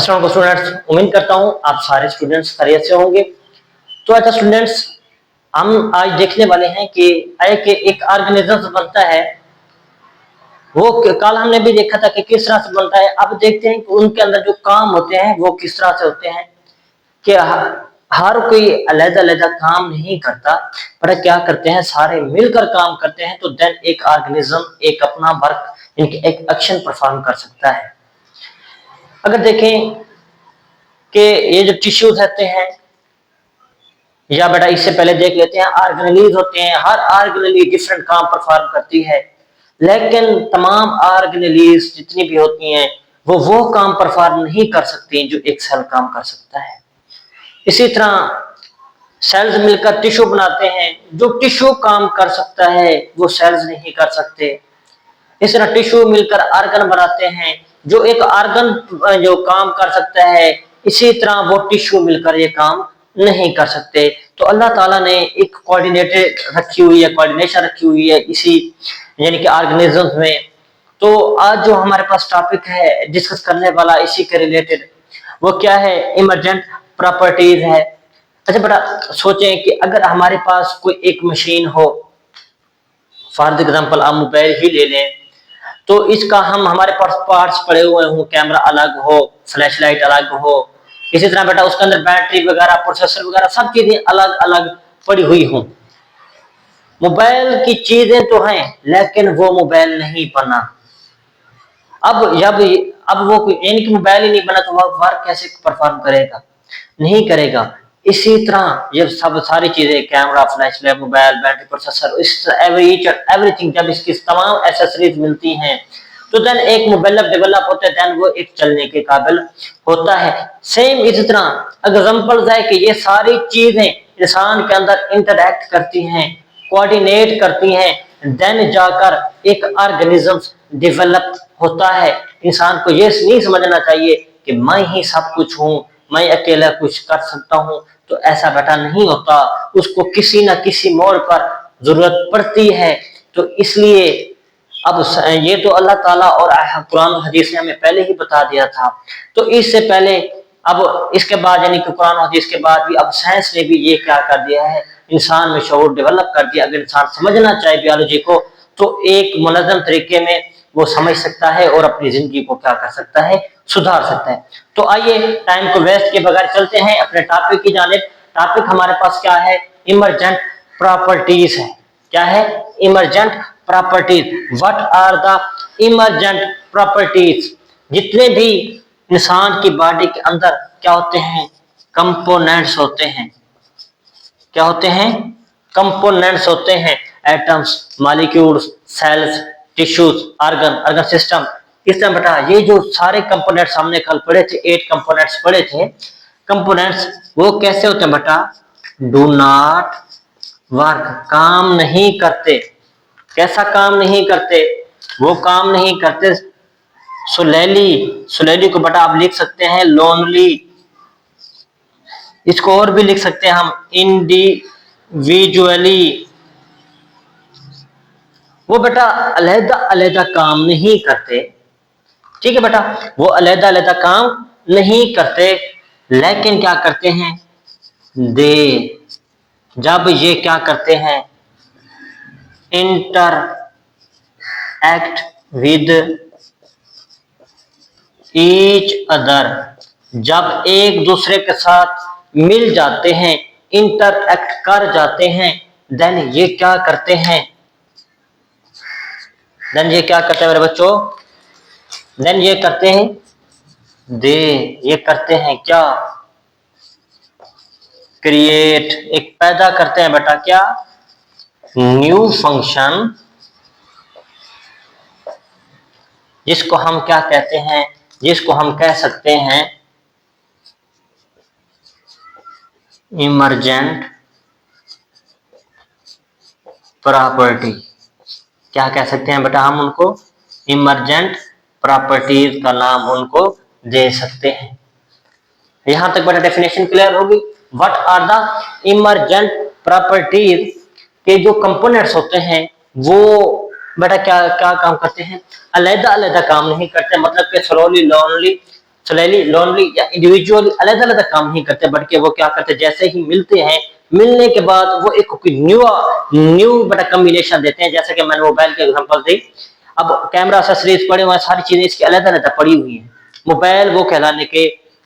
अस्सलाम स्टूडेंट्स, उम्मीद करता हूँ आप सारे स्टूडेंट्स खैरियत से होंगे। तो अच्छा स्टूडेंट्स, हम आज देखने वाले हैं कि एक ऑर्गेनिज्म बनता है। वो कल हमने भी देखा था कि किस तरह से बनता है। अब देखते हैं कि उनके अंदर जो काम होते हैं वो किस तरह से होते हैं। कि हर कोई अलग अलग काम नहीं करता, पर क्या करते हैं, सारे मिलकर काम करते हैं, तो देन एक ऑर्गेनिज्म एक अपना वर्क, इनके एक एक्शन परफॉर्म कर सकता है। अगर देखें कि ये जो टिश्यूज रहते हैं, या बेटा इससे पहले देख लेते हैं ऑर्गेनेलीज होते हैं। हर ऑर्गेनेली डिफरेंट काम परफॉर्म करती है, लेकिन तमाम ऑर्गेनेलीज जितनी भी होती हैं वो काम परफॉर्म नहीं कर सकती जो एक सेल काम कर सकता है। इसी तरह सेल्स मिलकर टिश्यू बनाते हैं, जो टिश्यू काम कर सकता है वो सेल्स नहीं कर सकते। इस तरह टिश्यू मिलकर आर्गन बनाते हैं, जो एक आर्गन जो काम कर सकता है, इसी तरह वो टिश्यू मिलकर ये काम नहीं कर सकते। तो अल्लाह ताला ने एक कोऑर्डिनेटेड रखी हुई है, कोऑर्डिनेशन रखी हुई है इसी यानी कि ऑर्गेनिजम्स में। तो आज जो हमारे पास टॉपिक है डिस्कस करने वाला इसी के रिलेटेड, वो क्या है, इमरजेंट प्रॉपर्टीज है। अच्छा बेटा सोचें कि अगर हमारे पास कोई एक मशीन हो, फॉर एग्जांपल आप मोबाइल ही ले लें, तो इसका हमारे पास पार्ट्स पड़े हुए हों, कैमरा अलग हो, फ्लैश लाइट अलग हो, इसी तरह बेटा उसके अंदर बैटरी वगैरह, प्रोसेसर वगैरह सब चीजें अलग अलग पड़ी हुई हों। मोबाइल की चीजें तो हैं, लेकिन वो मोबाइल नहीं बना। अब वो यानी कि मोबाइल ही नहीं बना, तो वह वर्क कैसे परफॉर्म करेगा? नहीं करेगा। इसी तरह ये सब सारी चीजें, camera, flash light, mobile, battery, processor, इस एवरीथिंग, जब इसकी तमाम एसेसरीज मिलती हैं, तो देन एक मोबाइल डेवलप होता है, देन वो एक चलने के काबिल होता है। सेम इसी तरह एग्जांपल्स है कि ये सारी चीजें इंसान के अंदर इंटरैक्ट करती हैं, कोऑर्डिनेट करती हैं, देन जाकर एक ऑर्गेनिज्म डेवलप होता है। इंसान को ये नहीं समझना चाहिए कि मैं ही सब कुछ हूं, मैं अकेला कुछ कर सकता हूं, तो ऐसा बेटा नहीं होता। उसको किसी न किसी मोड़ पर जरूरत पड़ती है। तो इसलिए अब ये तो अल्लाह ताला और कुरान हदीस ने हमें पहले ही बता दिया था। तो इससे पहले अब इसके बाद यानी कि कुरान हदीस के बाद भी अब साइंस ने भी ये क्या कर दिया है, इंसान में शऊर डेवलप कर दिया। अगर इंसान समझना चाहे बायोलॉजी को, तो एक मुनज़्ज़म तरीके में वो समझ सकता है और अपनी जिंदगी को क्या कर सकता है, सुधार सकता है। तो आइए टाइम को वेस्ट के बगैर चलते हैं अपने टॉपिक की जानिब। टॉपिक हमारे पास क्या है, इमरजेंट प्रॉपर्टीज है। क्या है? Emergent properties. What are the emergent properties? जितने भी इंसान की बॉडी के अंदर क्या होते हैं, कंपोनेंट्स होते हैं। क्या होते हैं? कंपोनेंट्स होते हैं। Atoms, molecules, cells, tissues, organ system. इस तरह बेटा ये जो सारे कंपोनेंट्स हमने कल पढ़े थे, 8 कंपोनेंट्स पढ़े थे। कंपोनेंट्स वो कैसे होते हैं बेटा? डू नॉट वर्क, काम नहीं करते। कैसा काम नहीं करते? वो काम नहीं करते। सुलेली को बेटा आप लिख सकते हैं लोनली। इसको और भी लिख सकते हैं हम इंडिविजुअली। वो बेटा अलहदा अलहदा काम नहीं करते। ठीक है बेटा, वो अलहदा अलहदा काम नहीं करते, लेकिन क्या करते हैं, दे जब ये क्या करते हैं, inter act with each other, जब एक दूसरे के साथ मिल जाते हैं, इंटरएक्ट कर जाते हैं, देन ये क्या करते हैं, मेरे बच्चों? देन ये करते हैं, ये करते हैं क्या, क्रिएट, एक पैदा करते हैं बेटा क्या, न्यू फंक्शन, जिसको हम क्या कहते हैं, जिसको हम कह सकते हैं इमरजेंट प्रॉपर्टी। क्या कह सकते हैं बेटा हम उनको? इमरजेंट प्रॉपर्टीज का नाम उनको दे सकते हैं। यहां तक बेटा डेफिनेशन क्लियर होगी। What are the emergent properties के जो कंपोनेंट्स होते हैं वो बेटा क्या क्या काम करते हैं? अलग अलग काम नहीं करते। मतलब कि स्लोली लोनली सोलेली लोनली या इंडिविजुअली अलग अलग काम नहीं करते, बल्कि वो क्या करते, जैसे ही मिलते हैं, मिलने के बाद वो एक न्यू न्यू बटा कम्बिनेशन देते हैं। जैसे कि मैंने मोबाइल के एग्जांपल दी, अब कैमरा एक्सेसरीज पड़े हुए हैं, सारी चीजें इसकी अलग अलग पड़ी हुई हैं, मोबाइल वो कहलाने के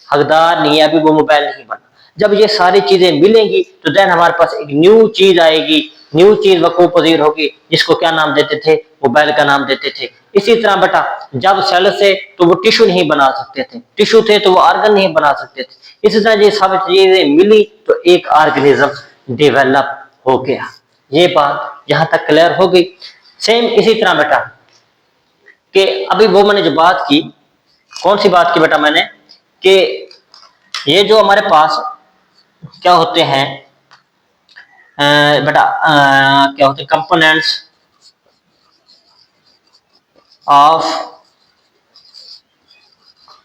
हकदार नहीं है, अभी वो मोबाइल नहीं बना। जब ये सारी चीजें मिलेंगी तो देन हमारे पास एक न्यू चीज आएगी, न्यू चीज वकूफ पजीर होगी, जिसको क्या नाम देते थे, मोबाइल का नाम देते थे। इसी तरह बेटा जब सेल से तो वो टिश्यू नहीं बना सकते थे, टिश्यू थे तो वो ऑर्गन नहीं बना सकते थे। इसी तरह ये सब चीजें मिली तो एक ऑर्गेनिज्म डेवलप हो गया। ये बात यहां तक क्लियर हो गई। सेम इसी तरह बेटा कि अभी वो मैंने जो बात की, कौन सी बात की बेटा मैंने, कि ये जो हमारे पास क्या होते हैं बेटा क्या होते हैं कंपोनेंट्स ऑफ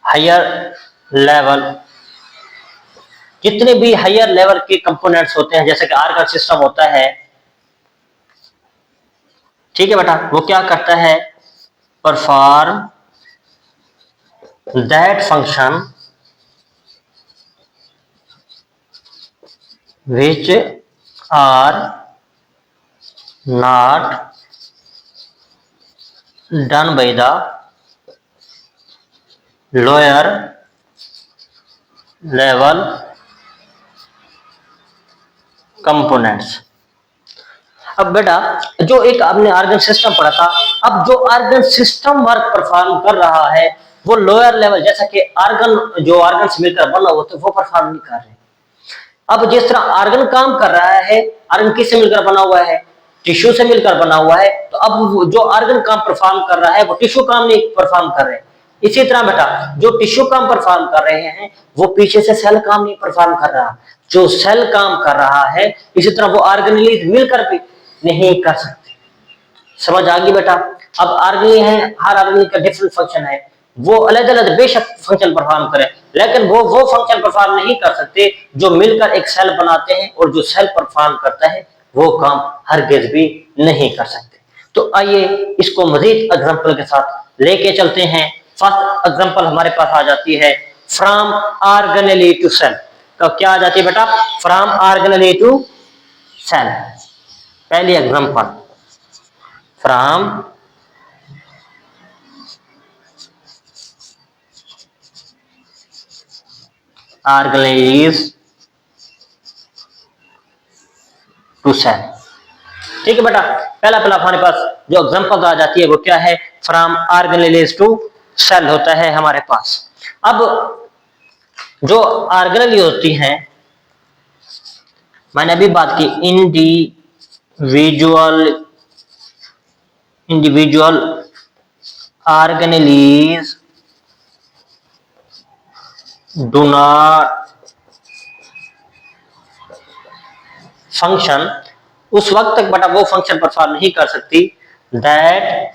हायर लेवल, जितने भी हायर लेवल के कंपोनेंट्स होते हैं, जैसे कि आर्गन सिस्टम होता है, ठीक है बेटा, वो क्या करता है, perform that function which are not done by the lower level components। अब बेटा जो एक आपने ऑर्गन सिस्टम पढ़ा था, अब जो ऑर्गन सिस्टम वर्क परफॉर्म कर रहा है वो लोअर लेवल, जैसा कि ऑर्गन जो ऑर्गन से मिलकर बना हुआ तो वो परफॉर्म नहीं कर रहे। अब जिस तरह ऑर्गन काम कर रहा है, ऑर्गन किससे मिलकर बना हुआ है, टिश्यू से मिलकर बना हुआ है, तो अब जो ऑर्गन काम परफॉर्म कर रहा है वो टिश्यू काम नहीं परफॉर्म कर रहे। इसी तरह बेटा जो टिश्यू काम परफॉर्म कर रहे हैं वो पीछे से सेल काम नहीं परफॉर्म कर रहा, जो सेल काम कर रहा है, इसी तरह वो ऑर्गेनेलिज मिलकर भी नहीं कर सकते। समझ आ गई बेटा। अब ऑर्गेनेल है, हर ऑर्गेनेल का डिफरेंट फंक्शन है, वो अलग अलग बेशक फंक्शन परफॉर्म करें, लेकिन वो फंक्शन परफॉर्म नहीं कर सकते जो मिलकर एक सेल बनाते हैं, और जो सेल परफॉर्म करता है वो काम हरगिज भी नहीं कर सकते। तो आइए इसको मजीद एग्जांपल के साथ लेके चलते हैं। फर्स्ट एग्जांपल हमारे पास आ जाती है फ्रॉम ऑर्गेनेल टू सेल। तो क्या आ जाती है बेटा, फ्रॉम ऑर्गेनेल टू सेल। पहली example from organelle to cell. ठीक है बेटा, पहला हमारे पास जो एग्जांपल आ जाती है वो क्या है, फ्रॉम ऑर्गेनेल टू सेल होता है हमारे पास। अब जो ऑर्गेनेल होती हैं, मैंने अभी बात की individual organelles do not function, उस वक्त तक बेटा वो फंक्शन परफॉर्म नहीं कर सकती that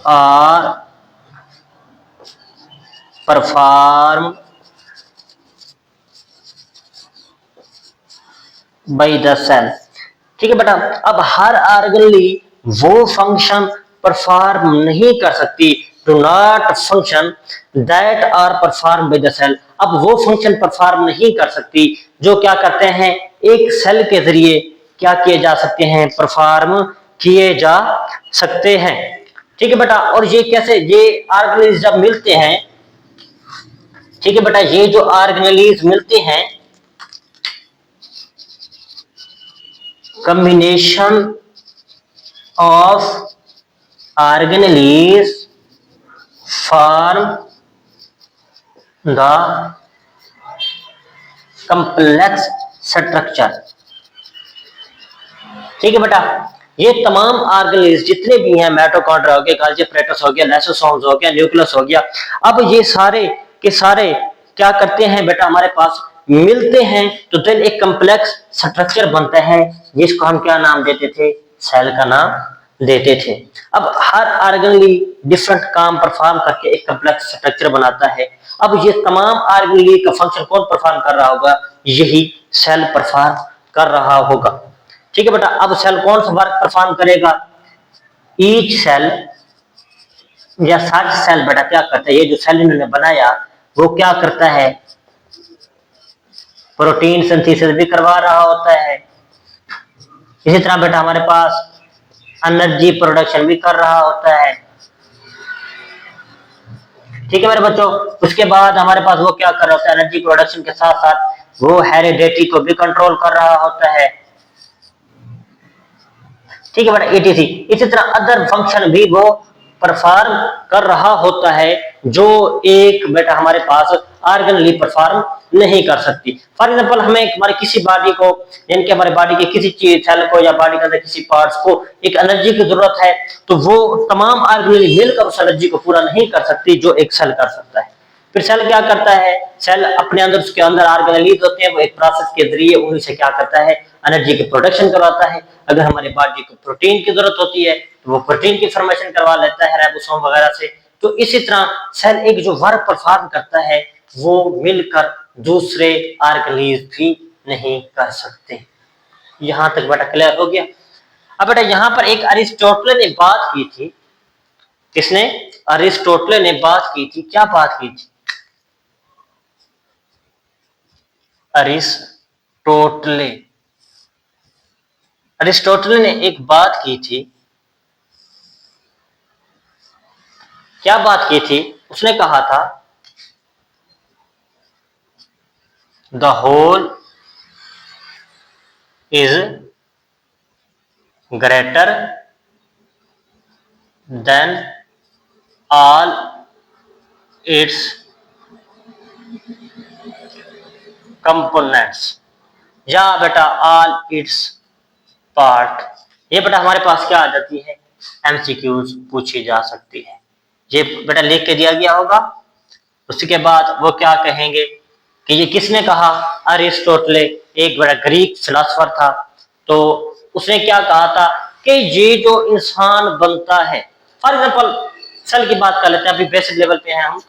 are perform by the cell. ठीक है बेटा, अब हर ऑर्गेनेल वो फंक्शन परफॉर्म नहीं कर सकती, do not function that are perform by the cell. अब वो फंक्शन परफॉर्म नहीं कर सकती जो क्या करते हैं, एक सेल के जरिए क्या किए जा सकते हैं, परफॉर्म किए जा सकते हैं। ठीक है बेटा, और ये कैसे, ये ऑर्गेनेल जब मिलते हैं, ठीक है बेटा, ये जो ऑर्गेनेल मिलते हैं, combination of organelles form the complex structure। ठीक है बेटा, ये तमाम ऑर्गेनेल्स जितने भी हैं, माइटोकॉन्ड्रिया हो गया, गोल्गी एपैरेटस हो गया, लाइसोसोम्स हो गया, न्यूक्लियस हो गया, अब ये सारे के सारे क्या करते हैं बेटा, हमारे पास मिलते हैं तो देन एक कम्प्लेक्स स्ट्रक्चर बनता है, जिसको हम क्या नाम देते थे, सेल का नाम देते थे। अब हर ऑर्गेनेल डिफरेंट काम परफॉर्म करके एक कम्प्लेक्स स्ट्रक्चर बनाता है। अब ये तमाम ऑर्गेनेल का फंक्शन कौन परफॉर्म कर रहा होगा, यही सेल परफॉर्म कर रहा होगा। ठीक है बेटा, अब सेल कौन सा वर्क परफॉर्म करेगा, ईच सेल या सारे सेल बेटा क्या करता है, ये जो सेल इन्होंने बनाया वो क्या करता है, प्रोटीन सिंथेसिस भी करवा रहा होता है। इसी तरह बेटा हमारे पास एनर्जी प्रोडक्शन भी कर रहा होता है। ठीक है मेरे बच्चों, उसके बाद हमारे पास वो क्या कर रहा होता है, एनर्जी प्रोडक्शन के साथ साथ वो हेरिडिटी को भी कंट्रोल कर रहा होता है। ठीक है बेटा, ईटीसी। इसी तरह अदर फंक्शन भी वो परफॉर्म कर रहा होता है जो एक बेटा हमारे पास ऑर्गेनली परफॉर्म नहीं कर सकती। फॉर एग्जांपल हमें हमारी किसी बॉडी को, यानी कि हमारे बॉडी के किसी चीज सेल को या बॉडी के अंदर किसी पार्ट्स को एक एनर्जी की जरूरत है, तो वो तमाम ऑर्गेनली मिलकर उस एनर्जी को पूरा नहीं कर सकती जो एक सेल कर सकता है। फिर सेल क्या करता है, सेल अपने अंदर, उसके अंदर ऑर्गेनेलीज होते हैं, वो एक प्रोसेस के जरिए उन्हीं से क्या करता है, एनर्जी की प्रोडक्शन करवाता है। अगर हमारे बॉडी को प्रोटीन की जरूरत होती है तो वो प्रोटीन की फॉर्मेशन करवा लेता है राइबोसोम वगैरह से। तो इसी तरह सेल एक जो वर्क परफॉर्म करता है वो मिलकर दूसरे ऑर्गेनेलीज भी नहीं कर सकते। यहां तक बेटा क्लियर हो गया। अब बेटा यहां पर एक अरिस्टोटल ने बात की थी, किसने, अरिस्टोटल ने बात की थी, क्या बात की थी, अरिस्टोटले, अरिस्टोटल ने एक बात की थी, क्या बात की थी, उसने कहा था the whole is greater than all its components, या बेटा ऑल इट्स पार्ट। ये बेटा हमारे पास क्या आ जाती है, एमसीक्यूज पूछी जा सकती है। ये बेटा लिख के दिया गया होगा। उसके बाद वो क्या कहेंगे कि ये किसने कहा, अरिस्टोटले, एक बड़ा ग्रीक फिलोसोफर था। तो उसने क्या कहा था कि ये जो इंसान बनता है, फॉर एग्जाम्पल सेल की बात कर लेते हैं, अभी बेसिक लेवल पे हैं हम,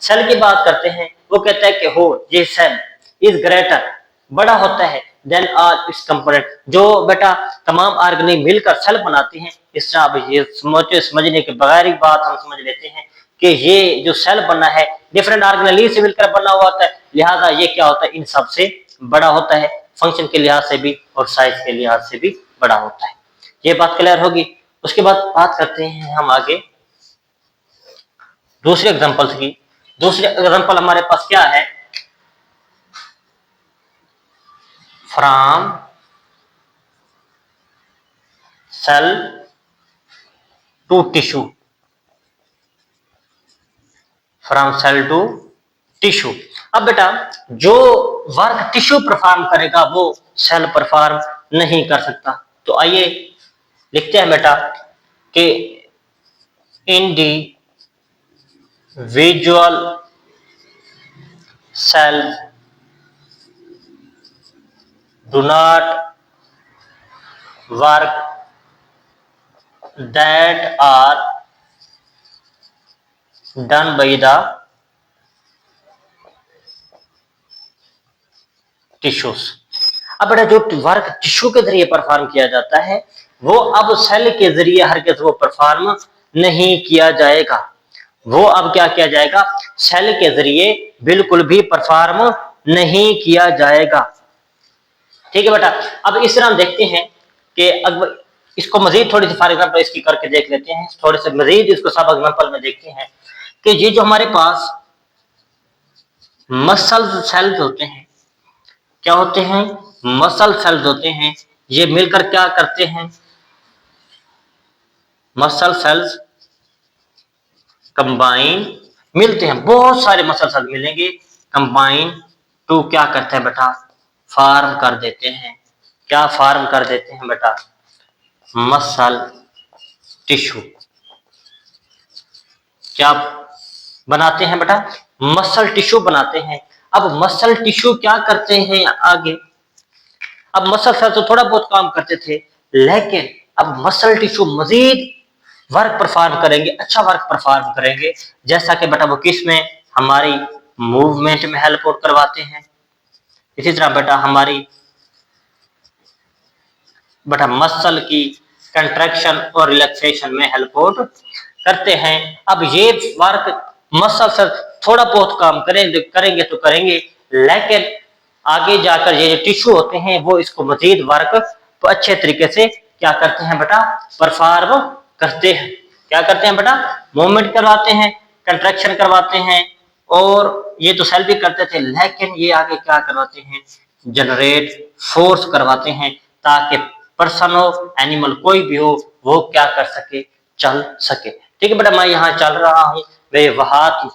सेल की बात करते हैं। वो कहता है कि हो ये सेल इज ग्रेटर, बड़ा होता है, देन ऑल इट्स कंपोनेंट, जो बेटा तमाम ऑर्गेनिज्म मिलकर सेल बनाते हैं। इस तरह अब ये समझने के बगैर ही बात हम समझ लेते हैं कि ये जो सेल बना है डिफरेंट ऑर्गेनेल से मिलकर बना हुआ होता है, लिहाजा ये क्या होता है, इन सबसे बड़ा होता है, फंक्शन के लिहाज से भी और साइज के लिहाज से भी बड़ा होता है। ये बात क्लियर होगी। उसके बाद बात करते हैं हम आगे दूसरे एग्जांपल्स की। दूसरे एग्जांपल हमारे पास क्या है, from cell to tissue, from cell to tissue. अब बेटा जो वर्क टिश्यू परफॉर्म करेगा वो सेल परफॉर्म नहीं कर सकता। तो आइए लिखते हैं बेटा कि individual cells do not work that are done by the tissues। अब बेटा जो वर्क टिश्यू के जरिए परफॉर्म किया जाता है वो अब सेल के जरिए हरगिज़ वो परफॉर्म नहीं किया जाएगा। वो अब क्या किया जाएगा, सेल के जरिए बिल्कुल भी परफॉर्म नहीं किया जाएगा। ठीक है बेटा, अब इस तरह हम देखते हैं कि अब इसको मजीद थोड़ी सी फॉर एग्जाम्पल इसकी करके देख लेते हैं, थोड़े से मजीद इसको सब एग्जाम्पल में देखते हैं कि ये जो हमारे पास मसल सेल्स होते हैं, क्या होते हैं, मसल सेल्स होते हैं, ये मिलकर क्या करते हैं, मसल सेल्स कंबाइन, मिलते हैं, बहुत सारे मसल सेल्स मिलेंगे, कंबाइन टू क्या करते हैं बेटा, फॉर्म कर देते हैं। क्या फॉर्म कर देते हैं बेटा, मसल टिश्यू। क्या बनाते हैं बेटा, मसल टिश्यू बनाते हैं। अब मसल टिश्यू क्या करते हैं आगे, अब मसल सेल तो थोड़ा बहुत काम करते थे, लेकिन अब मसल टिश्यू मजीद वर्क परफॉर्म करेंगे, अच्छा वर्क परफॉर्म करेंगे। जैसा कि बेटा वो किस में, हमारी मूवमेंट में हेल्प करवाते हैं। इसी तरह बेटा हमारी बेटा मसल की कंट्रैक्शन और रिलैक्सेशन में हेल्प करते हैं। अब ये वर्क मसल से थोड़ा बहुत काम करेंगे तो करेंगे, लेकिन आगे जाकर ये जो टिश्यू होते हैं वो इसको मजीद वर्क तो अच्छे तरीके से क्या करते हैं बेटा, परफॉर्म करते हैं। क्या करते हैं बेटा, मूवमेंट करवाते हैं, कंट्रैक्शन करवाते हैं, और ये तो सेल भी करते थे, लेकिन ये आगे क्या करवाते हैं, जनरेट फोर्स करवाते हैं, ताकि पर्सन हो, एनिमल कोई भी हो, वो क्या कर सके, चल सके। ठीक है बेटा, मैं यहाँ चल रहा हूँ, मेरे हाथ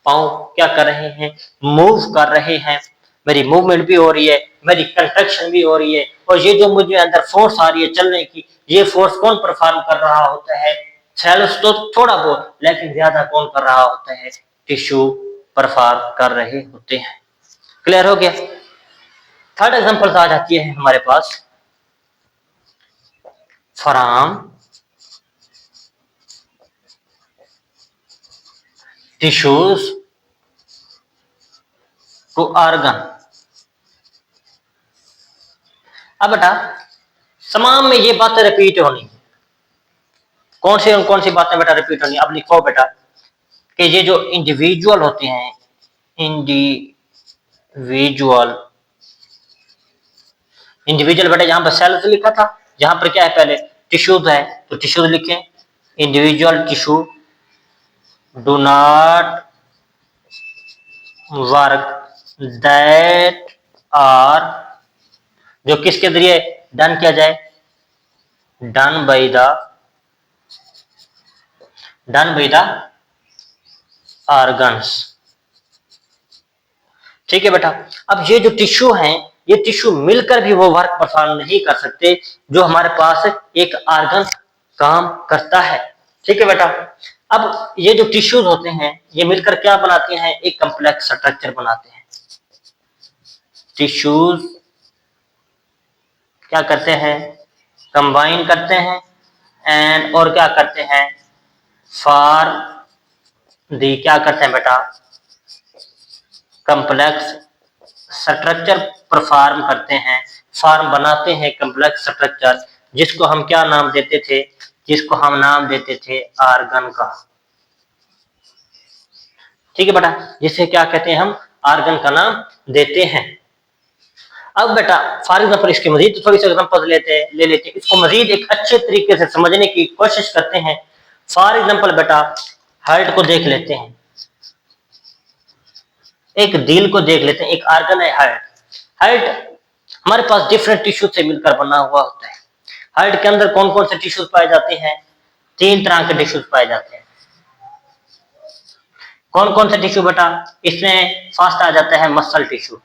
पांव क्या कर रहे हैं, मूव कर रहे हैं, मेरी मूवमेंट भी हो रही है, मेरी कंट्रैक्शन भी हो रही है, और ये जो मुझे अंदर फोर्स आ रही है चलने की, ये फोर्स कौन परफॉर्म कर रहा होता है, सेल्स तो थोड़ा बहुत, लेकिन ज्यादा कौन कर रहा होता है, टिश्यू परफॉर्म कर रहे होते हैं। क्लियर हो गया। थर्ड एग्जांपल आ जाती है हमारे पास, फ्रॉम टिश्यूज टू ऑर्गन। अब बेटा तमाम में ये बातें रिपीट होनी, कौन सी बातें बेटा रिपीट होनी, अब लिखो बेटा कि ये जो इंडिविजुअल होते हैं, इंडिविजुअल इंडिविजुअल बेटा यहाँ पर सेल्स लिखा था, यहाँ पर क्या है, पहले टिश्यूज है तो टिश्यूज लिखें, individual tissue do not work that are, जो किसके जरिए डन किया जाए, डन बाय द ऑर्गन्स। ठीक है बेटा, अब ये जो टिश्यू हैं, ये टिश्यू मिलकर भी वो वर्क परफॉर्म नहीं कर सकते जो हमारे पास एक ऑर्गन काम करता है। ठीक है बेटा, अब ये जो टिश्यूज होते हैं ये मिलकर क्या बनाते हैं, एक कम्प्लेक्स स्ट्रक्चर बनाते हैं। टिश्यूज क्या करते हैं, कंबाइन करते हैं, एंड और क्या करते हैं, फॉर दी क्या करते हैं बेटा, कम्प्लेक्स स्ट्रक्चर परफॉर्म करते हैं, फॉर्म बनाते हैं कम्प्लेक्स स्ट्रक्चर, जिसको हम क्या नाम देते थे, जिसको हम नाम देते थे ऑर्गन का। ठीक है बेटा, जिसे क्या कहते हैं, हम ऑर्गन का नाम देते हैं। अब बेटा फॉर एग्जाम्पल इसके मजीद थोड़ी सी एग्जाम्पल ले लेते हैं, इसको मजीद एक अच्छे तरीके से समझने की कोशिश करते हैं। फॉर एग्जाम्पल बेटा हार्ट को देख लेते हैं, एक दिल को देख लेते हैं, एक ऑर्गन है हार्ट। हार्ट हमारे पास डिफरेंट टिश्यू से मिलकर बना हुआ होता है। हार्ट के अंदर कौन कौन से टिश्यूज पाए जाते हैं, 3 तरह के टिश्यूज पाए जाते हैं। कौन कौन से टिश्यू बेटा, इसमें फर्स्ट आ जाता है मसल टिश्यू।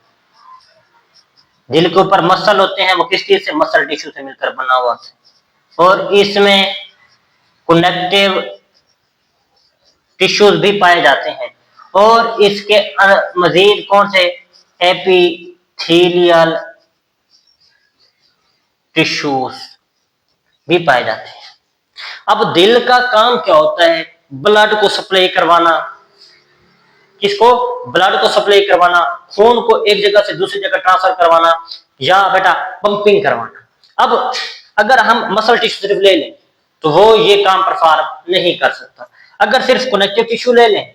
दिल के ऊपर मसल होते हैं, वो किस चीज से, मसल टिश्यू से मिलकर बना हुआ है। और इसमें कनेक्टिव टिश्यूज भी पाए जाते हैं, और इसके मजीद कौन से, एपिथेलियल टिश्यूज भी पाए जाते हैं। अब दिल का काम क्या होता है, ब्लड को सप्लाई करवाना, किसको, ब्लड को सप्लाई करवाना, खून को एक जगह से दूसरी जगह ट्रांसफर करवाना, या बेटा पंपिंग करवाना। अब अगर हम मसल टिश्यू सिर्फ ले लें तो वो ये काम परफॉर्म नहीं कर सकता। अगर सिर्फ कनेक्टिव टिश्यू ले लें,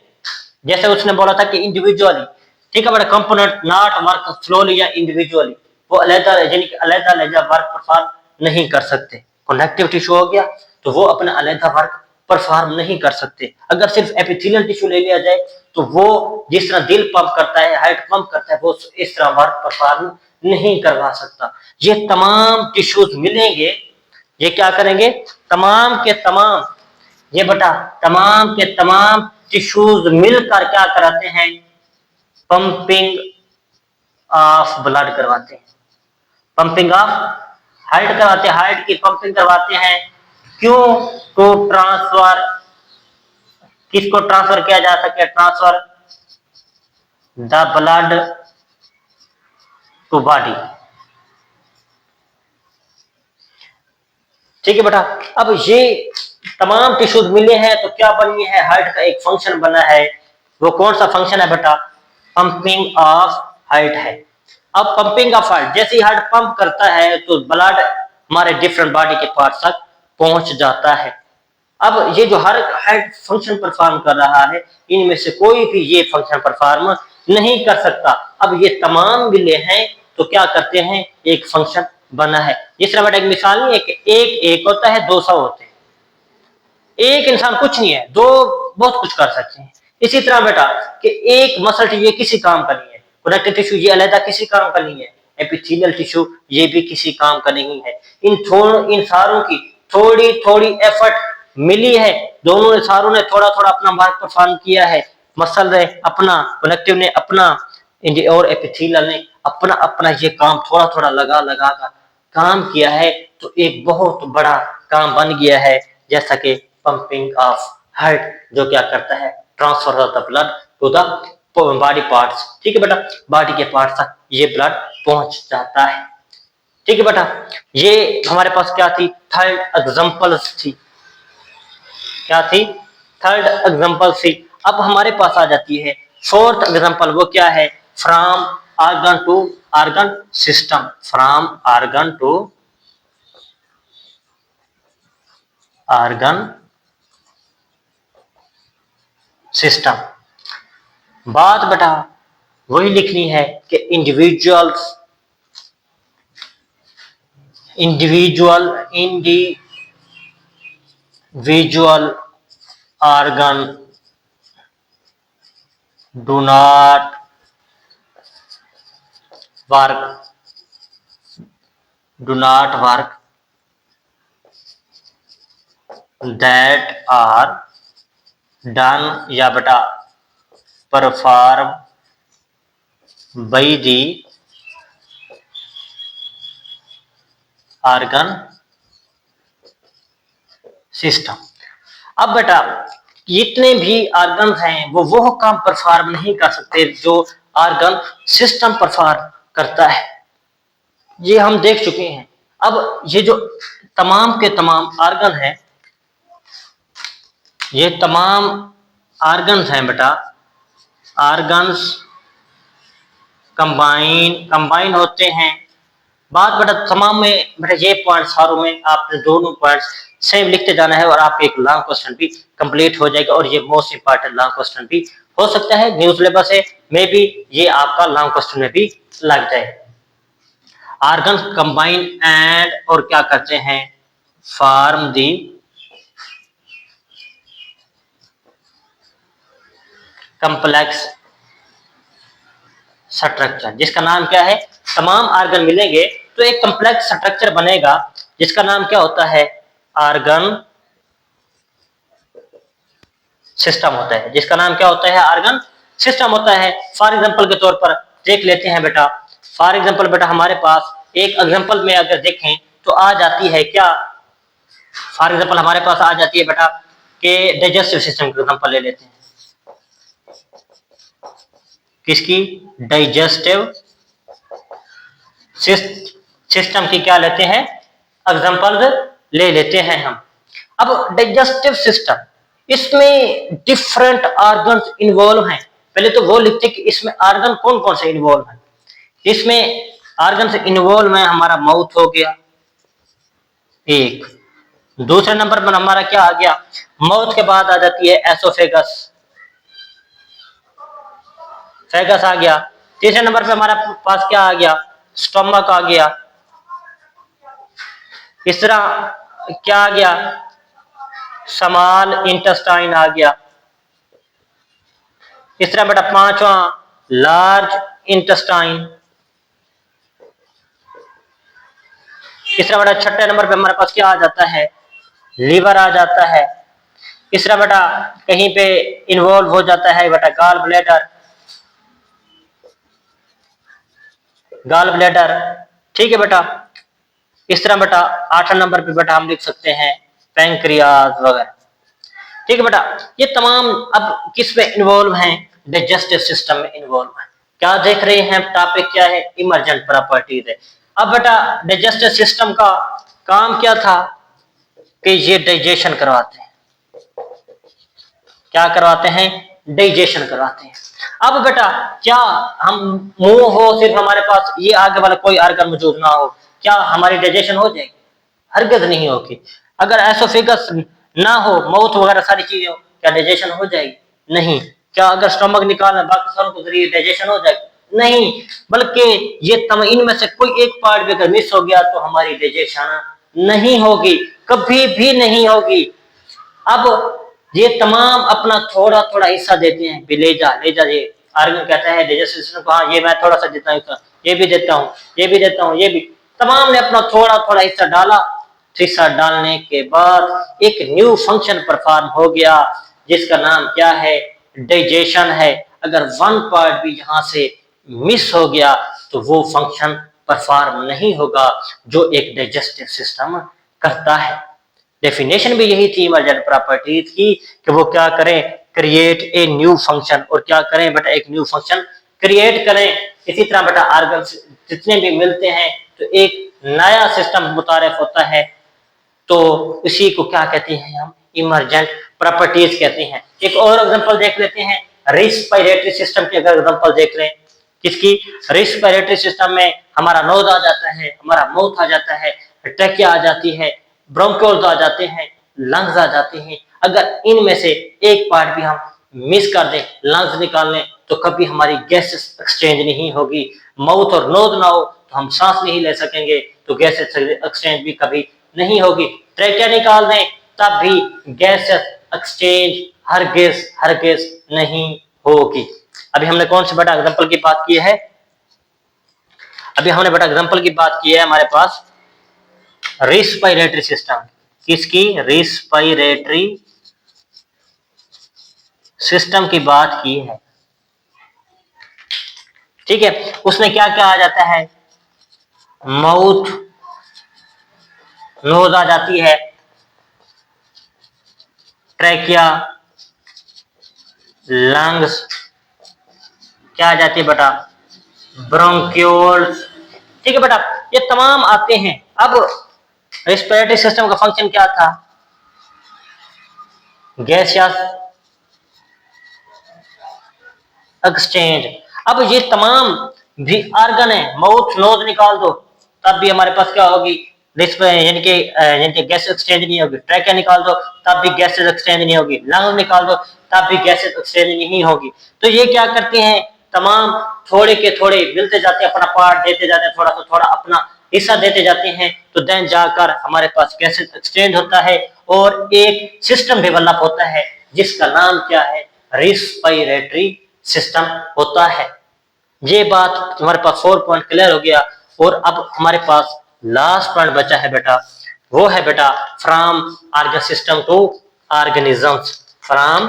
जैसे उसने बोला था कि इंडिविजुअली, ठीक है बेटा, कंपोनेंट नॉट वर्क स्लोली या इंडिविजुअली, वो अलग वर्क परफॉर्म नहीं कर सकते। कनेक्टिव टिश्यू हो गया तो वो अपना अलग वर्क परफॉर्म नहीं कर सकते। अगर सिर्फ एपिथेलियल टिश्यू ले लिया जाए तो वो जिस तरह दिल पंप करता है, हार्ट पंप करता है, वो इस तरह वर्क परफॉर्म नहीं करवा सकता। ये तमाम टिश्यूज मिलेंगे, ये क्या करेंगे, तमाम के तमाम, ये बेटा तमाम के तमाम टिश्यूज मिलकर क्या कराते हैं, पंपिंग ऑफ ब्लड करवाते हैं, पंपिंग ऑफ हार्ट करवाते हैं, हार्ट की पंपिंग करवाते हैं। क्यों, तो ट्रांसफर, किसको ट्रांसफर किया जा सके, transfer the blood to body. ठीक है बेटा, अब ये तमाम टिश्यूज मिले हैं तो क्या बनी है, हार्ट का एक फंक्शन बना है। वो कौन सा फंक्शन है बेटा, पंपिंग ऑफ हार्ट है। अब पंपिंग ऑफ हार्ट, जैसे ही हार्ट पंप करता है तो ब्लड हमारे डिफरेंट बॉडी के पार्ट्स तक पहुंच जाता है। अब ये जो हर हेड फंक्शन परफॉर्म कर रहा है, इनमें से कोई भी ये फंक्शन परफॉर्म नहीं कर सकता। अब ये तमाम गिले हैं तो क्या करते हैं, एक फंक्शन बना है। जिस तरह बेटा एक मिसाल नहीं है कि एक एक होता है 200 होते हैं, एक इंसान कुछ नहीं है, दो बहुत कुछ कर सकते हैं। इसी तरह बेटा कि एक मसल टिश्यू ये किसी काम का नहीं है, कनेक्टिव टिश्यू ये अलग किसी काम का नहीं है, एपिथेलियल टिश्यू ये भी किसी काम का नहीं है। इन सारों की थोड़ी थोड़ी एफर्ट मिली है, दोनों सारों ने थोड़ा थोड़ा अपना वर्क परफॉर्म किया है। मसल ने अपना, कनेक्टिव ने अपना, और एपिथेलियल ने अपना अपना ये काम थोड़ा थोड़ा लगा लगा कर काम किया है, तो एक बहुत बड़ा काम बन गया है। जैसा कि पंपिंग ऑफ हार्ट जो क्या करता है, transfer of the blood to the body parts. ठीक है बेटा, बॉडी के पार्ट्स तक ये ब्लड पहुंच जाता है। ठीक है बेटा, ये हमारे पास क्या थी, थर्ड एग्जांपल थी। क्या थी, थर्ड एग्जांपल थी। अब हमारे पास आ जाती है फोर्थ एग्जांपल, वो क्या है, from organ to organ system. From organ to organ system. बात बेटा वही लिखनी है कि individual organ do not work that are done या बेटा perform by the organ system। अब बेटा जितने भी ऑर्गन हैं वो काम परफॉर्म नहीं कर सकते जो ऑर्गन सिस्टम परफॉर्म करता है, ये हम देख चुके हैं। अब ये जो तमाम के तमाम ऑर्गन हैं, ये तमाम ऑर्गन्स हैं बेटा, ऑर्गन्स कंबाइन होते हैं। बात बेटा तमाम में बेटा ये पॉइंट सारों में आपने दोनों पॉइंट्स सेम लिखते जाना है और आपके एक लॉन्ग क्वेश्चन भी कंप्लीट हो जाएगा। और ये मोस्ट इंपॉर्टेंट लॉन्ग क्वेश्चन भी हो सकता है, न्यू सिलेबस है, मे बी ये आपका लॉन्ग क्वेश्चन में भी लग जाए। ऑर्गन कंबाइन एंड और क्या करते हैं, फॉर्म दी कॉम्प्लेक्स स्ट्रक्चर, जिसका नाम क्या है, तमाम ऑर्गन मिलेंगे तो एक कॉम्प्लेक्स स्ट्रक्चर बनेगा जिसका नाम क्या होता है, ऑर्गन सिस्टम होता है। जिसका नाम क्या होता है, ऑर्गन सिस्टम होता है। फॉर एग्जांपल के तौर पर देख लेते हैं बेटा, फॉर एग्जांपल बेटा हमारे पास एक एग्जांपल में अगर देखें तो आ जाती है क्या, फॉर एग्जांपल हमारे पास आ जाती है बेटा कि डाइजेस्टिव सिस्टम का एग्जांपल ले लेते हैं। किसकी, डाइजेस्टिव सिस्टम की क्या लेते हैं, एग्जांपल ले लेते हैं हम। अब डाइजेस्टिव सिस्टम, इसमें डिफरेंट ऑर्गन्स इन्वॉल्व हैं। पहले तो वो लिखते कि इसमें ऑर्गन कौन कौन से इन्वॉल्व हैं। इसमें ऑर्गन से इन्वॉल्व है हमारा माउथ हो गया एक, दूसरे नंबर पर हमारा क्या आ गया, माउथ के बाद आ जाती है एसोफेगस, फेगस आ गया। तीसरे नंबर पे हमारा पास क्या आ गया, स्टमक आ गया। इस तरह क्या आ गया, स्मॉल इंटेस्टाइन आ गया। इस तरह बेटा पांचवा लार्ज इंटेस्टाइन। इस तरह बेटा छठे नंबर पे हमारे पास क्या आ जाता है, लीवर आ जाता है। इस तरह बेटा कहीं पे इन्वॉल्व हो जाता है बेटा गॉल ब्लैडर, गॉल ब्लैडर। ठीक है बेटा, इस तरह बेटा 8 नंबर पे बेटा हम लिख सकते हैं पैंक्रियाज वगैरह। ठीक है बेटा, ये तमाम अब किस में इन्वॉल्व हैं, डाइजेस्टिव सिस्टम में इन्वॉल्व है। क्या देख रहे हैं, टॉपिक क्या है, इमर्जेंट प्रॉपर्टीज है। अब बेटा डाइजेस्टिव सिस्टम का काम क्या था कि ये डाइजेशन करवाते हैं। क्या करवाते हैं, डाइजेशन करवाते हैं। अब बेटा क्या हम मुंह हो सिर्फ हमारे पास, ये आगे वाला कोई ऑर्गन मौजूद ना हो, क्या हमारी डाइजेशन हो जाएगी, हरगिज नहीं होगी। अगर एसोफेगस ना हो, माउथ वगैरह सारी चीजें हो, क्या डाइजेशन हो जाएगी? नहीं। क्या अगर स्टमक निकालना बाकी सारों के जरिए डाइजेशन हो जाएगी? नहीं। बल्कि ये इनमें से कोई एक पार्ट भी अगर मिस हो गया तो हमारी डाइजेशन नहीं होगी, कभी भी नहीं होगी। अब ये तमाम अपना थोड़ा थोड़ा हिस्सा देते हैं, भी ले जा ले जा। ये आर्गन कहता है डाइजेस्टिव सिस्टम को, हाँ ये मैं थोड़ा सा देता हूँ, ये भी देता हूँ, ये भी देता हूँ, ये भी, तमाम ने अपना थोड़ा थोड़ा हिस्सा डाला। हिस्सा डालने के बाद एक न्यू फंक्शन परफॉर्म हो गया, जिसका नाम क्या है? डाइजेशन है। अगर वन पार्ट भी यहां से मिस हो गया तो वो फंक्शन परफॉर्म नहीं होगा जो एक डाइजेस्टिव सिस्टम करता है। डेफिनेशन भी यही थी इमरजेंट प्रॉपर्टीज की कि वो क्या करें? Create a new function. और क्या करें बेटा? एक न्यू फंक्शन क्रिएट करें। इसी तरह बेटा आर्गन जितने भी मिलते हैं तो एक नया सिस्टम मुतारिफ होता है, तो इसी को क्या कहते हैं हम? इमरजेंट प्रॉपर्टीज कहते हैं। एक और एग्जांपल देख लेते हैं, रेस्पिरेटरी सिस्टम की अगर एग्जांपल देख लें। किसकी? रेस्पिरेटरी सिस्टम में हमारा नोज आ जाता है, हमारा माउथ आ जाता है, ट्रैकिया आ जाती है, ब्रोंकियोल्स आ जाते हैं, लंग्स आ जाते हैं। अगर इनमें से एक पार्ट भी हम मिस कर दें, लंग्स निकाल लें, तो कभी हमारी गैसेस एक्सचेंज नहीं होगी। माउथ और नोज ना हो तो हम सांस नहीं ले सकेंगे, तो गैसेस एक्सचेंज भी कभी नहीं होगी। ट्रैकिया निकाल दें तब भी गैसेस एक्सचेंज हरगिज नहीं होगी। अभी हमने कौन से बड़ा एग्जांपल की बात की है? अभी हमने बड़ा एग्जांपल की बात की है हमारे पास रेस्पिरेटरी सिस्टम। किसकी? रेस्पिरेटरी सिस्टम की बात की है। ठीक है, उसमें क्या क्या आ जाता है? माउथ, नोज आ जाती है, ट्रैकिया, लंग्स, क्या आ जाती है बेटा? ब्रोंक्यूल्स। ठीक है बेटा, ये तमाम आते हैं। अब रेस्पिरेटरी सिस्टम का फंक्शन क्या था? Gaseous exchange. अब ये तमाम भी आर्गन है, माउथ नोज निकाल दो तब भी हमारे पास क्या होगी? यानी कि गैस एक्सचेंज नहीं होगी। ट्रैकिया निकाल दो तब भी गैस एक्सचेंज नहीं होगी। लंग निकाल दो तब भी गैस एक्सचेंज नहीं होगी। तो ये क्या करते हैं? तमाम थोड़े के थोड़े मिलते जाते हैं, अपना पार्ट देते जाते हैं, थोड़ा सा थोड़ा अपना हिस्सा देते जाते हैं, तो देन जाकर हमारे पास गैस एक्सचेंज होता है और एक सिस्टम डेवलप होता है जिसका नाम क्या है? रेस्पिरेटरी सिस्टम होता है। ये बात हमारे पास 4 पॉइंट क्लियर हो गया। और अब हमारे पास लास्ट पॉइंट बचा है बेटा, वो है बेटा from organ system to organisms. From,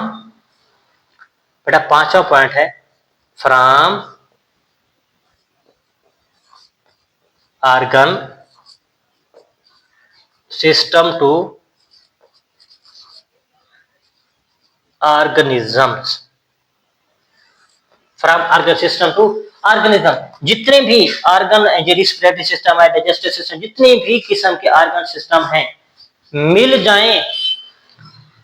बेटा पांचवा पॉइंट है from organ system to organisms. From organ system to organism. जितने भी ऑर्गन, रेस्पिरेटरी सिस्टम है, डाइजेस्टिव सिस्टम, जितने भी किस्म के ऑर्गन सिस्टम हैं मिल जाएं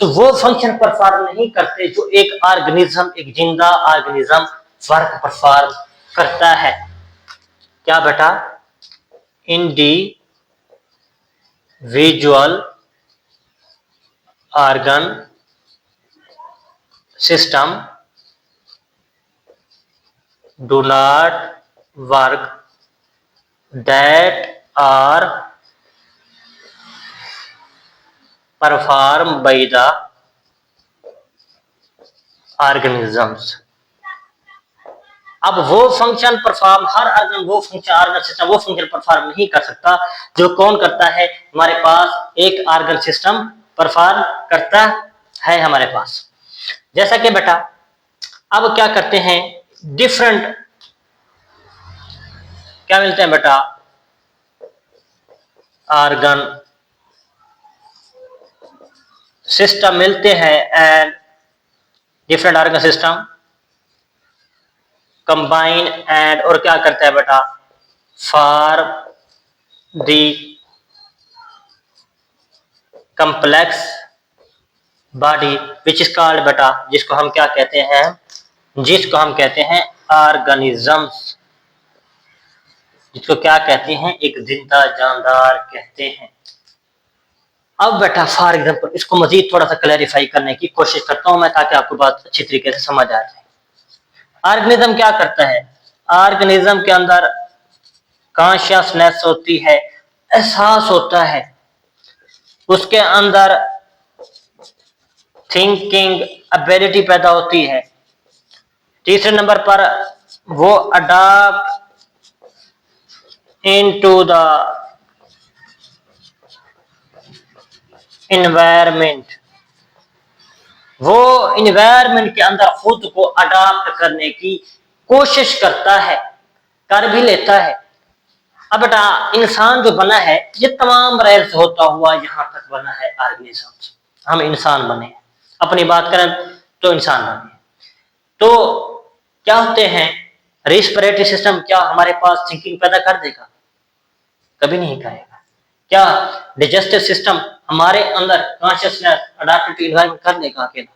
तो वो फंक्शन परफॉर्म नहीं करते जो एक ऑर्गेनिज्म, एक जिंदा ऑर्गेनिज्म वर्क परफॉर्म करता है। क्या बेटा? Individual organ system do not work that are performed by the organisms। अब वो फंक्शन परफॉर्म, हर ऑर्गन वो फंक्शन, ऑर्गन सिस्टम वो फंक्शन परफॉर्म नहीं कर सकता जो कौन करता है? हमारे पास एक ऑर्गन सिस्टम परफॉर्म करता है हमारे पास। जैसा कि बेटा अब क्या करते हैं? डिफरेंट क्या मिलते हैं बेटा? ऑर्गन सिस्टम मिलते हैं and different organ system combine and, और क्या करता है बेटा? For the complex body which is called बेटा, जिसको हम क्या कहते हैं? जिसको हम कहते हैं ऑर्गेनिजम्स। जिसको क्या कहते हैं? एक जिंदा जानदार कहते हैं। अब बेटा फॉर एग्जाम्पल इसको मजीद थोड़ा सा क्लैरिफाई करने की कोशिश करता हूं मैं, ताकि आपको बात अच्छी तरीके से समझ आ जाए। ऑर्गेनिज्म क्या करता है? ऑर्गेनिज्म के अंदर कॉन्शियसनेस होती है, एहसास होता है, उसके अंदर थिंकिंग एबिलिटी पैदा होती है। तीसरे नंबर पर वो अडॉप्ट इनटू द एनवायरनमेंट, वो इन्वायरमेंट के अंदर खुद को अडॉप्ट करने की कोशिश करता है, कर भी लेता है। अब बेटा इंसान जो बना है ये तमाम रेयर से होता हुआ यहां तक बना है ऑर्गेनिजम्स। हम इंसान बने हैं, अपनी बात करें तो इंसान बने। तो क्या होते हैं, रेस्पिरेटरी सिस्टम क्या हमारे पास थिंकिंग पैदा कर देगा? कभी नहीं करेगा। क्या डाइजेस्टिव सिस्टम हमारे अंदर कॉन्शियसनेस अडॉप्टेड एनवायरनमेंट कर देगा? अकेला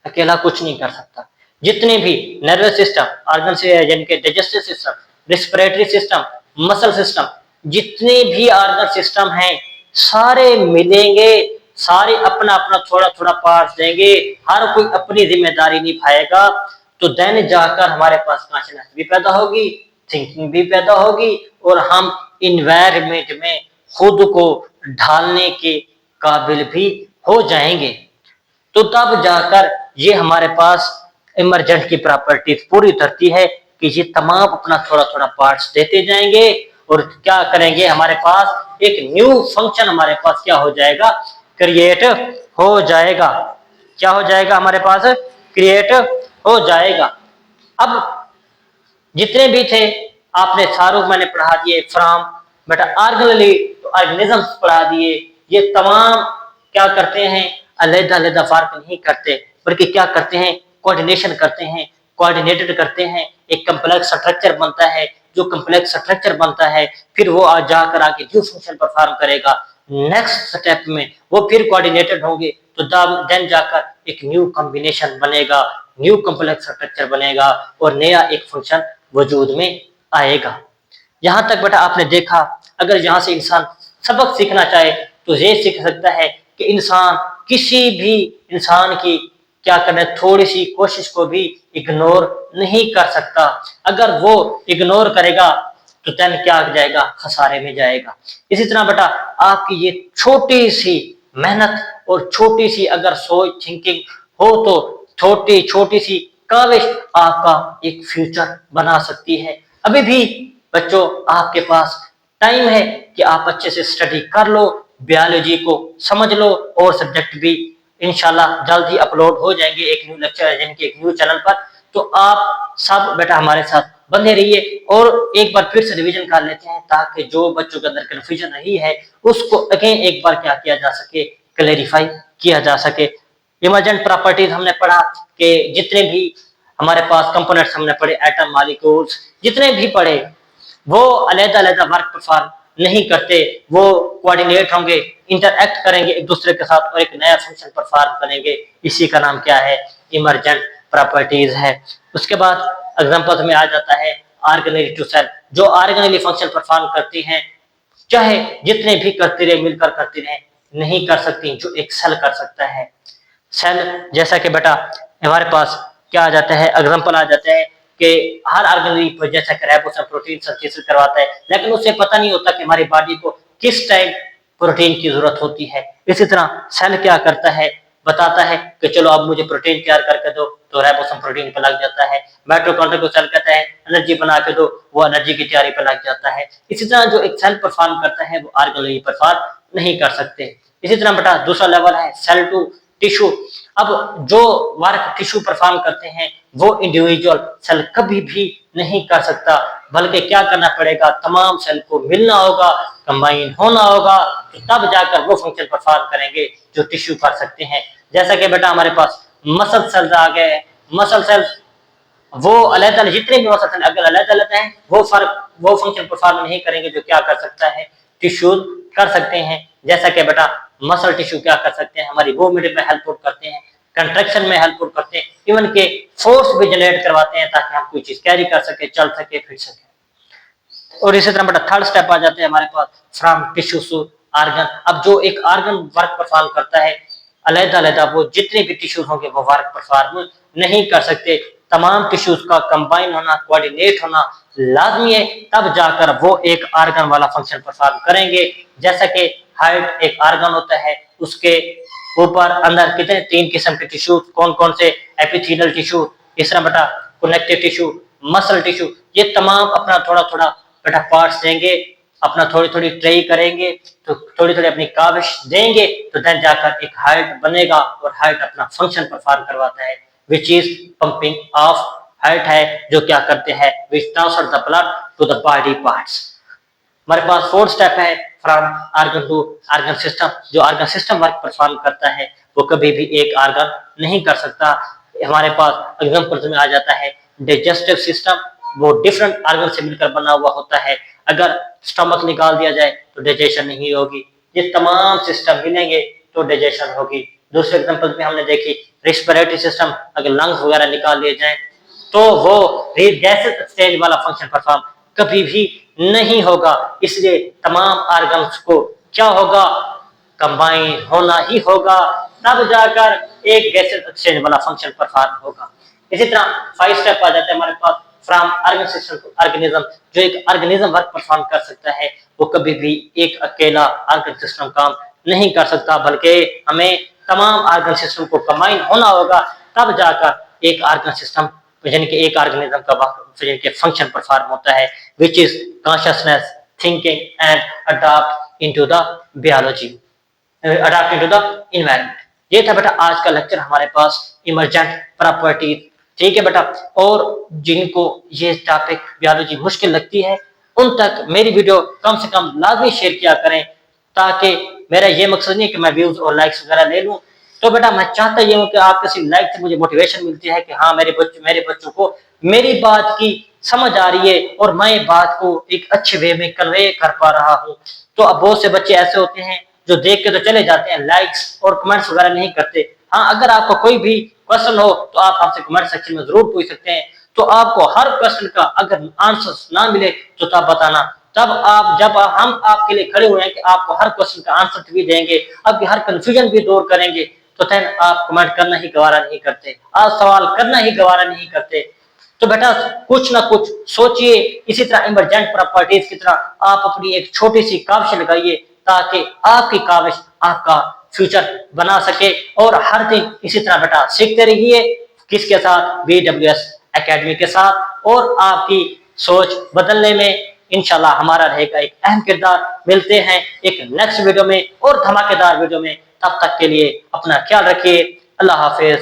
अकेला कुछ नहीं कर सकता। जितने भी नर्वस सिस्टम, ऑर्गन से यानी कि digestive system, respiratory system, muscle system, जितने भी ऑर्गन सिस्टम हैं सारे मिलेंगे, सारे अपना अपना थोड़ा थोड़ा पार्ट देंगे, हर कोई अपनी जिम्मेदारी निभाएगा। तो देन जाकर हमारे पास कॉन्शियसनेस भी पैदा होगी, थिंकिंग भी पैदा होगी, और हम इन्वायरमेंट में खुद को ढालने के काबिल भी हो जाएंगे। तो तब जाकर ये हमारे पास इमरजेंट की प्रॉपर्टीज पूरी उतरती है कि ये तमाम अपना थोड़ा थोड़ा पार्ट्स देते जाएंगे, और क्या करेंगे, हमारे पास एक न्यू फंक्शन हमारे पास क्या हो जाएगा, क्रिएट हो जाएगा। क्या हो जाएगा? हमारे पास क्रिएट हो जाएगा। अब जितने भी थे आपने सारों मैंने पढ़ा दिए, फ्रॉम बेटा ऑर्गेनली तो ऑर्गेनिजम्स पढ़ा दिए। ये तमाम क्या करते हैं, अलग अलग फर्क नहीं करते, बल्कि क्या करते हैं, कोऑर्डिनेशन करते हैं, कोऑर्डिनेटेड करते हैं, एक कम्प्लेक्स स्ट्रक्चर बनता है। जो कम्प्लेक्स स्ट्रक्चर बनता है फिर वो जाकर आगे न्यू फंक्शन परफॉर्म करेगा। नेक्स्ट स्टेप में वो फिर कोऑर्डिनेटेड होंगे, तो देन जाकर एक न्यू कॉम्बिनेशन बनेगा, न्यू कम्प्लेक्स स्ट्रक्चर बनेगा, और नया एक फंक्शन वजूद में आएगा। यहां तक बेटा आपने देखा, अगर यहां से इंसान सबक सीखना चाहे तो ये सीख सकता है कि इंसान किसी भी इंसान की क्या करना, थोड़ी सी कोशिश को भी इग्नोर नहीं कर सकता। अगर वो इग्नोर करेगा तो देन क्या जाएगा, खसारे में जाएगा। इसी तरह बेटा आपकी ये छोटी सी मेहनत और छोटी सी अगर सोच थिंकिंग हो तो छोटी छोटी सी काविश आपका एक फ्यूचर बना सकती है। अभी भी बच्चों आपके पास टाइम है कि आप अच्छे से स्टडी कर लो, बायोलॉजी को समझ लो, और सब्जेक्ट भी इंशाल्लाह जल्द ही अपलोड हो जाएंगे एक न्यू लेक्चर यानी कि एक न्यू चैनल पर। तो आप सब बेटा हमारे साथ बने रहिए, और एक बार फिर से रिवीजन कर लेते हैं ताकि जो बच्चों के अंदर कंफ्यूजन रही है उसको अगेन एक बार क्या किया जा सके, क्लैरिफाई किया जा सके। इमर्जेंट प्रॉपर्टीज हमने पढ़ा कि जितने भी हमारे पास कंपोनेंट्स हमने पढ़े, एटम, मॉलिक्यूल्स जितने भी पढ़े, वो अलग अलग वर्क परफॉर्म नहीं करते, वो कोऑर्डिनेट होंगे, इंटरएक्ट करेंगे एक दूसरे के साथ, और एक नया फंक्शन परफॉर्म करेंगे। इसी का नाम क्या है, इमर्जेंट प्रॉपर्टीज है। उसके बाद एग्जांपल में आ जाता है ऑर्गेनली टू सेल, जो ऑर्गेनली फंक्शन परफॉर्म करती हैं, चाहे जितने भी करती रहे, मिलकर करती रहे, नहीं कर सकती जो एक सेल कर सकता है। सेल जैसा कि बेटा हमारे पास क्या आ जाता है, एग्जांपल आ जाता है कि हर ऑर्गेनिज्म जैसा कि राइबोसोम प्रोटीन संश्लेषण करवाता है, लेकिन उसे पता नहीं होता कि हमारी बॉडी को किस टाइप प्रोटीन की जरूरत होती है। इसी तरह सेल क्या करता है, बताता है कि चलो अब मुझे प्रोटीन तैयार करके दो, तो राइबोसोम प्रोटीन पर लग जाता है। माइटोकॉन्ड्रिया को सेल कहता है एनर्जी बना के दो, वो एनर्जी की तैयारी पर लग जाता है। इसी तरह जो एक सेल परफॉर्म करता है वो ऑर्गेनली परफॉर्म नहीं कर सकते। इसी तरह बेटा दूसरा लेवल है सेल टू टिश्यू। अब जो वर्क टिश्यू परफॉर्म करते हैं वो इंडिविजुअल सेल कभी भी नहीं कर सकता, बल्कि क्या करना पड़ेगा, तमाम सेल को मिलना होगा, कंबाइन होना होगा, तो तब जाकर वो फंक्शन परफॉर्म करेंगे जो टिश्यू कर सकते हैं। जैसा कि बेटा हमारे पास मसल सेल्स आ गए, मसल सेल्स वो अलग अलग जितने भी मसल सेल अगर अलग अलग हैं वो फंक्शन परफॉर्म नहीं करेंगे जो क्या कर सकता है, टिश्यू कर सकते हैं। जैसा कि बेटा मसल टिश्यू क्या कर सकते हैं, हमारी मूवमेंट में हेल्प करते हैं, कंट्रैक्शन में हेल्प करते हैं, इवन के फोर्स भी जनरेट करवाते हैं ताकि हम कोई चीज कैरी कर सके, चल सके, फिर सके। और इसी तरह बेटा थर्ड स्टेप आ जाते हैं हमारे पास फ्रॉम टिश्यू टू आर्गन, अब जो एक आर्गन वर्क परफॉर्म करता है अलग-अलग, वो जितने भी टिश्यूज होंगे वो वर्क परफॉर्म नहीं कर सकते। तमाम टिश्यूज का कंबाइन होना, कोऑर्डिनेट होना लाजमी है, तब जाकर वो एक आर्गन वाला फंक्शन परफॉर्म करेंगे। जैसा कि हार्ट एक आर्गन होता है, उसके ऊपर अंदर कितने 3 किस्म के टिश्यू, कौन-कौन से, एपिथेलियल टिश्यू, तीसरा बेटा कनेक्टिव टिश्यू, मसल टिश्यू, ये तमाम अपना थोड़ा-थोड़ा बेटा पार्ट्स देंगे, अपना थोड़ी-थोड़ी ट्राई करेंगे, तो थोड़ी-थोड़ी अपनी काविश देंगे, तो देन जाकर एक हार्ट बनेगा और हार्ट अपना फंक्शन परफॉर्म करवाता है, which is pumping of heart है, जो क्या करते हैं, which transfer the blood to the body parts. हमारे पास फोर्थ स्टेप है from organ to organ system. जो आर्गन सिस्टम वर्क परफॉर्म करता है वो कभी भी एक आर्गन नहीं कर सकता। हमारे पास एग्जांपल्स में आ जाता है डाइजेस्टिव सिस्टम, वो डिफरेंट आर्गन से मिलकर बना हुआ होता है। अगर स्टमक निकाल दिया जाए तो डाइजेशन नहीं होगी, ये तमाम सिस्टम मिलेंगे तो डाइजेशन होगी। दूसरे एग्जांपल में हमने देखी रेस्पिरेटरी सिस्टम, अगर लंग्स वगैरह निकाल लिए जाए तो वो गैसेस एक्सचेंज वाला फंक्शन परफॉर्म कभी भी नहीं होगा। इसलिए तमाम आर्गन्स को क्या होगा, कंबाइन होना ही होगा, तब जाकर एक गैसेस एक्सचेंज वाला फंक्शन परफॉर्म होगा। इसी तरह 5 स्टेप आ जाते हैं हमारे पास from organ system to organism. जो एक ऑर्गेनिज्म वर्क परफॉर्म कर सकता है वो कभी भी एक अकेला ऑर्गन सिस्टम काम नहीं कर सकता, बल्कि हमें तमाम ऑर्गन सिस्टम को कंबाइन होना होगा, तब जाकर एक ऑर्गन सिस्टम यानी कि एक ऑर्गेनिज्म का फंक्शन परफॉर्म होता है, which is consciousness, thinking and adopt into the biology, adopt into the environment. ये था बेटा आज का लेक्चर हमारे पास इमर्जेंट प्रॉपर्टीज। ठीक है बेटा, और जिनको ये टॉपिक बायोलॉजी मुश्किल लगती है उन तक मेरी वीडियो कम से कम लाजमी शेयर किया करें, ताकि मेरा ये मकसद नहीं है कि मैं व्यूज और लाइक्स वगैरह ले लूं। तो बेटा मैं चाहता ये हूं कि आपके सिर्फ लाइक से मुझे मोटिवेशन मिलती है कि हाँ मेरे बच्चों को मेरी बात की समझ आ रही है और मैं बात को एक अच्छे वे में कन्वे कर पा रहा हूँ। तो अब बहुत से बच्चे ऐसे होते हैं जो देख के तो चले जाते हैं, लाइक्स और कमेंट्स वगैरह नहीं करते। हाँ, अगर आपको कोई भी क्वेश्चन हो तो आप हमसे कमेंट सेक्शन में जरूर पूछ सकते हैं। तो आपको हर क्वेश्चन का अगर आंसर ना मिले तो तब बताना, तब आप जब हम आपके लिए खड़े हुए हैं कि आपको हर क्वेश्चन का आंसर भी देंगे, आपकी हर कंफ्यूजन भी दूर करेंगे, तो देन आप कमेंट करना ही गवारा नहीं करते, आप सवाल करना ही गवारा नहीं करते। तो बेटा कुछ ना कुछ सोचिए, इसी तरह इमरजेंट प्रॉपर्टीज की तरह आप अपनी एक छोटी सी काविश लगाइए, ताकि आपकी काविश आपका फ्यूचर बना सके। और हर दिन इसी तरह बेटा सीखते रहिए, किसके साथ, BWS एकेडमी के साथ, और आपकी सोच बदलने में इंशाल्लाह हमारा रहेगा एक अहम किरदार। मिलते हैं एक नेक्स्ट वीडियो में और धमाकेदार वीडियो में, तब तक के लिए अपना ख्याल रखिए। अल्लाह हाफिज।